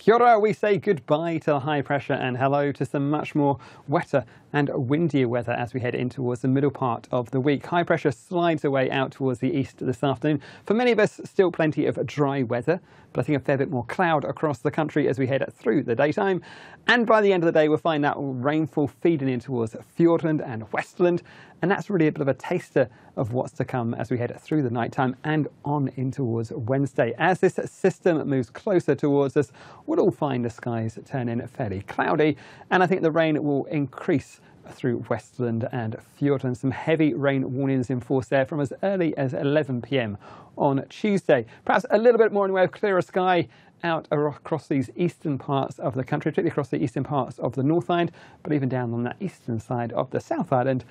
Kia ora, we say goodbye to the high pressure and hello to some much more wetter and windier weather as we head in towards the middle part of the week. High pressure slides away out towards the east this afternoon. For many of us, still plenty of dry weather, but I think a fair bit more cloud across the country as we head through the daytime. And by the end of the day, we'll find that rainfall feeding in towards Fiordland and Westland. And that's really a bit of a taster of what's to come as we head through the nighttime and on in towards Wednesday. As this system moves closer towards us, we'll all find the skies turning fairly cloudy. And I think the rain will increase through Westland and Fiordland. Some heavy rain warnings in force there from as early as 11 p.m. on Tuesday. Perhaps a little bit more in the way of clearer sky out across these eastern parts of the country, particularly across the eastern parts of the North Island, but even down on that eastern side of the South Island,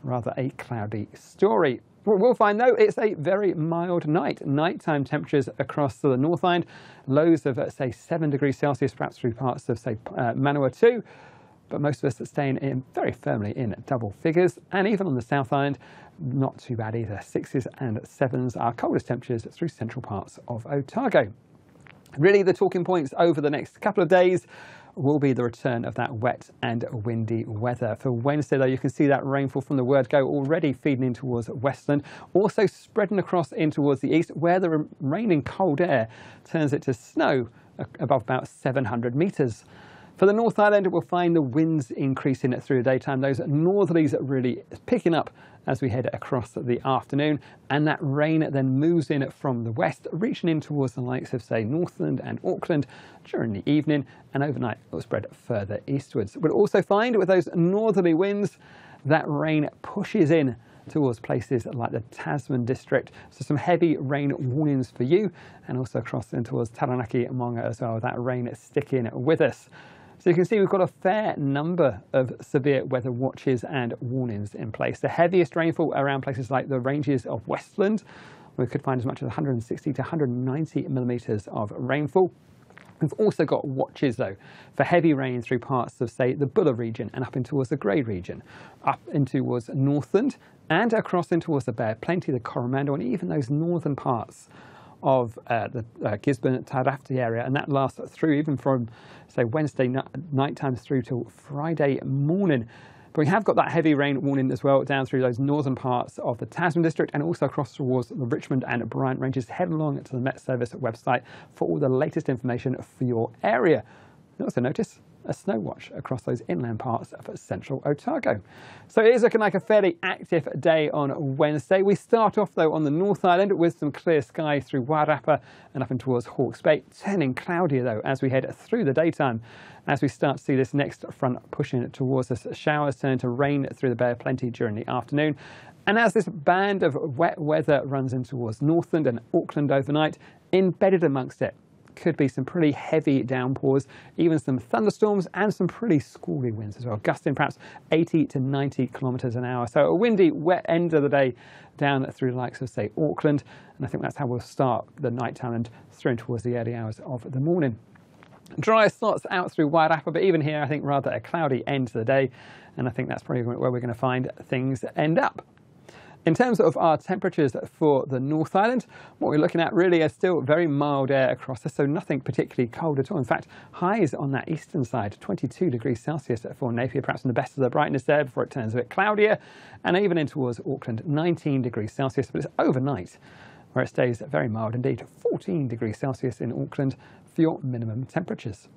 rather a cloudy story. What we'll find though, it's a very mild night. Nighttime temperatures across the North Island, lows of say 7 degrees Celsius, perhaps through parts of say Manawatu, but most of us are staying in very firmly in double figures. And even on the South Island, not too bad either. 6s and 7s are coldest temperatures through central parts of Otago. Really, the talking points over the next couple of days will be the return of that wet and windy weather. For Wednesday, though, you can see that rainfall from the word go already feeding in towards Westland, also spreading across in towards the east, where the remaining cold air turns it to snow above about 700 metres. For the North Island, we'll find the winds increasing through the daytime. Those northerlies really picking up as we head across the afternoon, and that rain then moves in from the west, reaching in towards the likes of, say, Northland and Auckland during the evening, and overnight it will spread further eastwards. We'll also find with those northerly winds that rain pushes in towards places like the Tasman district. So some heavy rain warnings for you, and also across in towards Taranaki and Monga as well, that rain sticking with us. So you can see we've got a fair number of severe weather watches and warnings in place. The heaviest rainfall around places like the ranges of Westland. We could find as much as 160 to 190 millimetres of rainfall. We've also got watches though for heavy rain through parts of, say, the Buller region and up in towards the Grey region, up in towards Northland and across in towards the Bear, plenty of the Coromandel and even those northern parts of the Gisborne, Tairafti area, and that lasts through even from, say, Wednesday night times through till Friday morning. But we have got that heavy rain warning as well down through those northern parts of the Tasman district and also across towards the Richmond and Bryant ranges. Head along to the Met Service website for all the latest information for your area. You'll also notice a snow watch across those inland parts of central Otago. So it is looking like a fairly active day on Wednesday. We start off though on the North Island with some clear skies through Wairarapa and up in towards Hawke's Bay, turning cloudier though as we head through the daytime. As we start to see this next front pushing towards us, showers turn to rain through the Bay of Plenty during the afternoon. And as this band of wet weather runs in towards Northland and Auckland overnight, embedded amongst it could be some pretty heavy downpours, even some thunderstorms and some pretty squally winds as well, gusting perhaps 80 to 90 kilometres an hour. So a windy, wet end of the day down through the likes of, say, Auckland. And I think that's how we'll start the nighttime and through towards the early hours of the morning. Dry slots out through Wairarapa, but even here I think rather a cloudy end to the day. And I think that's probably where we're going to find things end up. In terms of our temperatures for the North Island, what we're looking at really is still very mild air across us, so nothing particularly cold at all. In fact, highs on that eastern side, 22 degrees Celsius for Napier, perhaps in the best of the brightness there before it turns a bit cloudier, and even in towards Auckland, 19 degrees Celsius, but it's overnight where it stays very mild indeed, 14 degrees Celsius in Auckland for your minimum temperatures.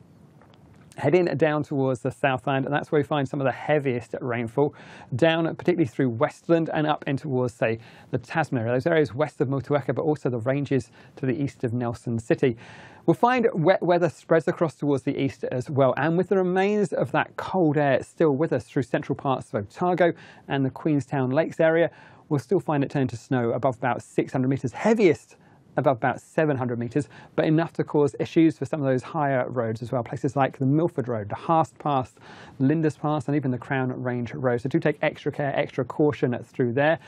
Heading down towards the South Island, and that's where we find some of the heaviest rainfall, down particularly through Westland and up in towards, say, the Tasman area, those areas west of Motueka, but also the ranges to the east of Nelson City. We'll find wet weather spreads across towards the east as well, and with the remains of that cold air still with us through central parts of Otago and the Queenstown Lakes area, we'll still find it turn to snow above about 600 metres, heaviest above about 700 metres, but enough to cause issues for some of those higher roads as well, places like the Milford Road, the Haast Pass, Lindis Pass and even the Crown Range Road. So do take extra care, extra caution through there.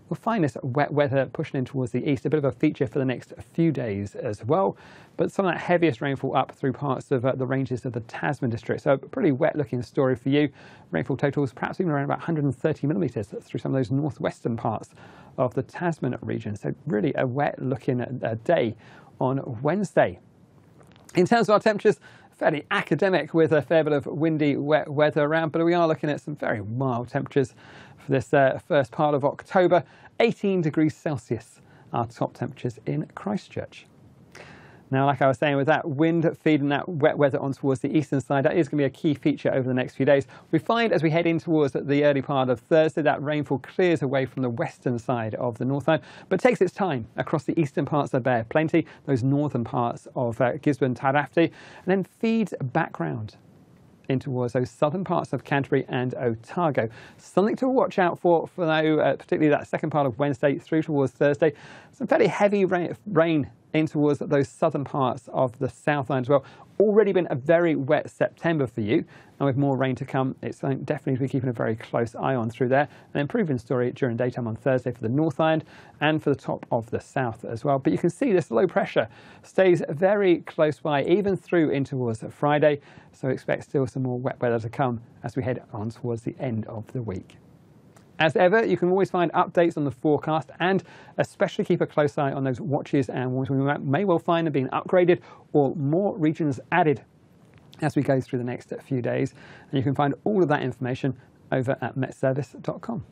We'll find this wet weather pushing in towards the east, a bit of a feature for the next few days as well. But some of that heaviest rainfall up through parts of the ranges of the Tasman district. So a pretty wet looking story for you. Rainfall totals perhaps even around about 130 millimetres through some of those northwestern parts of the Tasman region. So really a wet looking day on Wednesday. In terms of our temperatures, fairly academic with a fair bit of windy, wet weather around, but we are looking at some very mild temperatures for this first part of October. 18 degrees Celsius, our top temperatures in Christchurch. Now, like I was saying, with that wind feeding that wet weather on towards the eastern side, that is going to be a key feature over the next few days. We find as we head in towards the early part of Thursday, that rainfall clears away from the western side of the Northland, but takes its time across the eastern parts of Bay of Plenty, those northern parts of Gisborne, Tairafti, and then feeds back round in towards those southern parts of Canterbury and Otago. Something to watch out for particularly that second part of Wednesday through towards Thursday. Some fairly heavy rain in towards those southern parts of the Southland as well. Already been a very wet September for you, and with more rain to come, it's something definitely to be keeping a very close eye on through there. An improving story during daytime on Thursday for the Northland and for the top of the south as well. But you can see this low pressure stays very close by, even through in towards Friday. So expect still some more wet weather to come as we head on towards the end of the week. As ever, you can always find updates on the forecast and especially keep a close eye on those watches and warnings we may well find are being upgraded or more regions added as we go through the next few days. And you can find all of that information over at metservice.com.